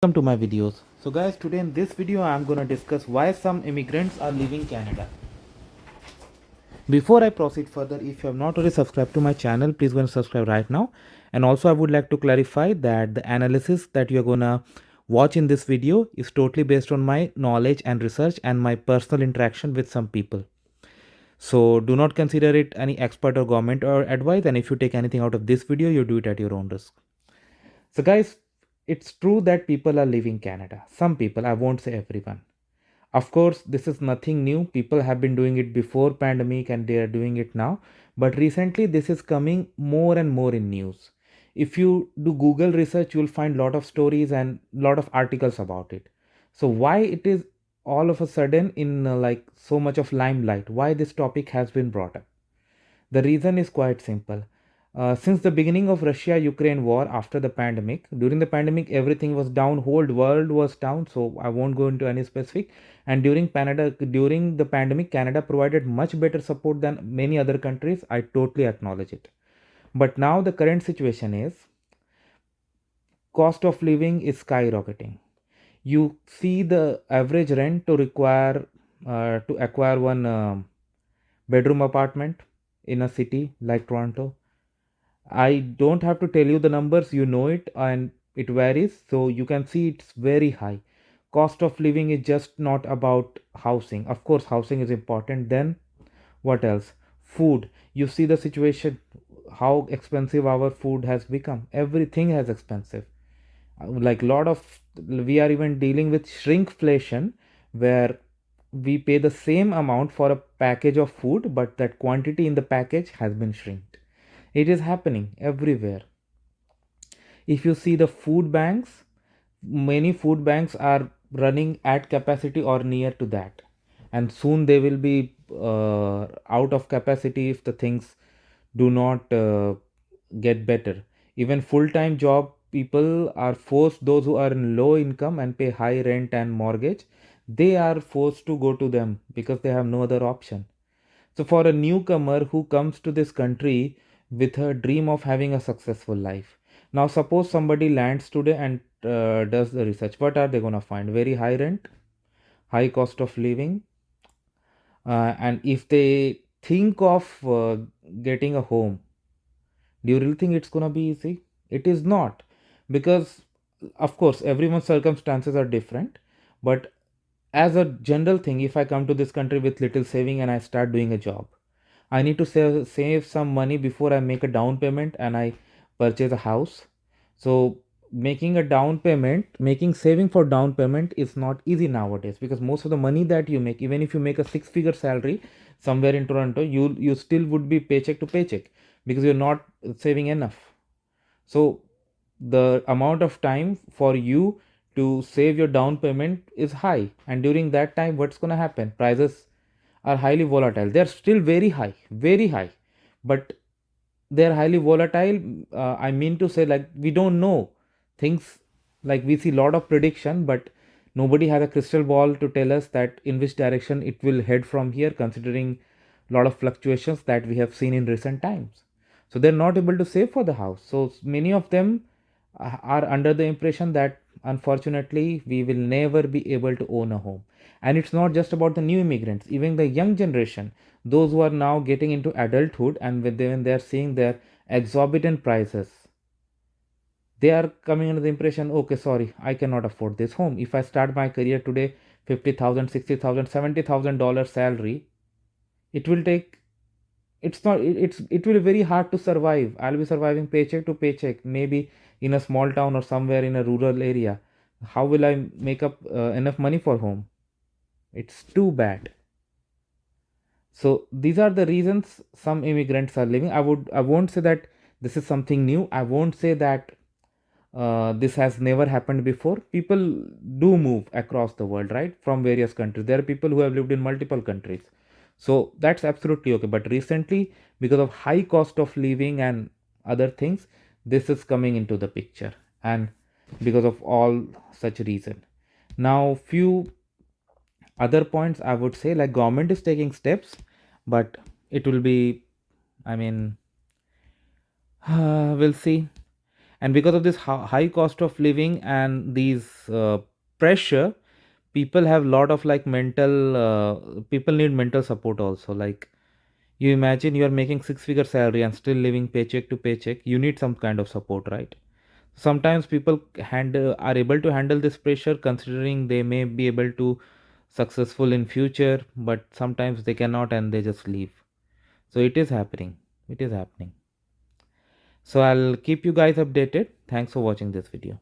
Welcome to my videos. So guys, today in this video I'm going to discuss why some immigrants are leaving Canada. Before I proceed further, if you have not already subscribed to my channel, please go and subscribe right now. And also I would like to clarify that the analysis that you're going to watch in this video is totally based on my knowledge and research and my personal interaction with some people. So do not consider it any expert or government or advice, and if you take anything out of this video, you do it at your own risk. So guys, it's true that people are leaving Canada. Some people, I won't say everyone. Of course, this is nothing new. People have been doing it before pandemic and they are doing it now. But recently this is coming more and more in news. If you do Google research, you'll find lot of stories and lot of articles about it. So why it is all of a sudden in like so much of limelight? Why this topic has been brought up? The reason is quite simple. Since the beginning of Russia-Ukraine war after the pandemic, during the pandemic everything was down, whole world was down. So I won't go into any specific. And during the pandemic, Canada provided much better support than many other countries. I totally acknowledge it. But now the current situation is cost of living is skyrocketing. You see the average rent to acquire one bedroom apartment in a city like Toronto. I don't have to tell you the numbers, you know it, and it varies. So you can see it's very high. Cost of living is just not about housing. Of course, housing is important. Then what else? Food. You see the situation, how expensive our food has become. Everything has expensive. Like lot of we are even dealing with shrinkflation, where we pay the same amount for a package of food, but that quantity in the package has been shrinked. It is happening everywhere. If you see the food banks, many food banks are running at capacity or near to that, and soon they will be out of capacity if the things do not get better. Even full-time job people are forced, those who are in low income and pay high rent and mortgage, they are forced to go to them because they have no other option. So for a newcomer who comes to this country with a dream of having a successful life, now suppose somebody lands today and does the research, what are they going to find? Very high rent, high cost of living, and if they think of getting a home, do you really think it's going to be easy? It is not, because of course everyone's circumstances are different, but as a general thing, if I come to this country with little saving and I start doing a job, I need to save some money before I make a down payment and I purchase a house. So making saving for down payment is not easy nowadays, because most of the money that you make, even if you make a six-figure salary somewhere in Toronto, you still would be paycheck to paycheck because you're not saving enough. So the amount of time for you to save your down payment is high, and during that time what's going to happen? Prices are highly volatile. They're still very high, but they're highly volatile. I mean to say, like, we don't know things. Like, we see a lot of prediction, but nobody has a crystal ball to tell us that in which direction it will head from here, considering a lot of fluctuations that we have seen in recent times. So they're not able to save for the house. So many of them are under the impression that unfortunately we will never be able to own a home. And it's not just about the new immigrants, even the young generation, those who are now getting into adulthood, and when they are seeing their exorbitant prices, they are coming under the impression, okay, sorry, I cannot afford this home. If I start my career today, 50,000, 60,000, $70,000 salary, it will take, it's not, it will be very hard to survive. I'll be surviving paycheck to paycheck, maybe in a small town or somewhere in a rural area. How will I make up enough money for home? It's too bad. So these are the reasons some immigrants are leaving. I won't say that this is something new. I won't say that this has never happened before. People do move across the world, right, from various countries. There are people who have lived in multiple countries, so that's absolutely okay. But recently, because of high cost of living and other things, this is coming into the picture, and because of all such reason, now few other points I would say, like, government is taking steps, but it will be, I mean, we'll see. And because of this high cost of living and these pressure, people have lot of like mental people need mental support also. Like, you imagine you are making six-figure salary and still living paycheck to paycheck, you need some kind of support, right? Sometimes people are able to handle this pressure, considering they may be able to successful in future, but sometimes they cannot and they just leave. So it is happening, it is happening. So I'll keep you guys updated. Thanks for watching this video.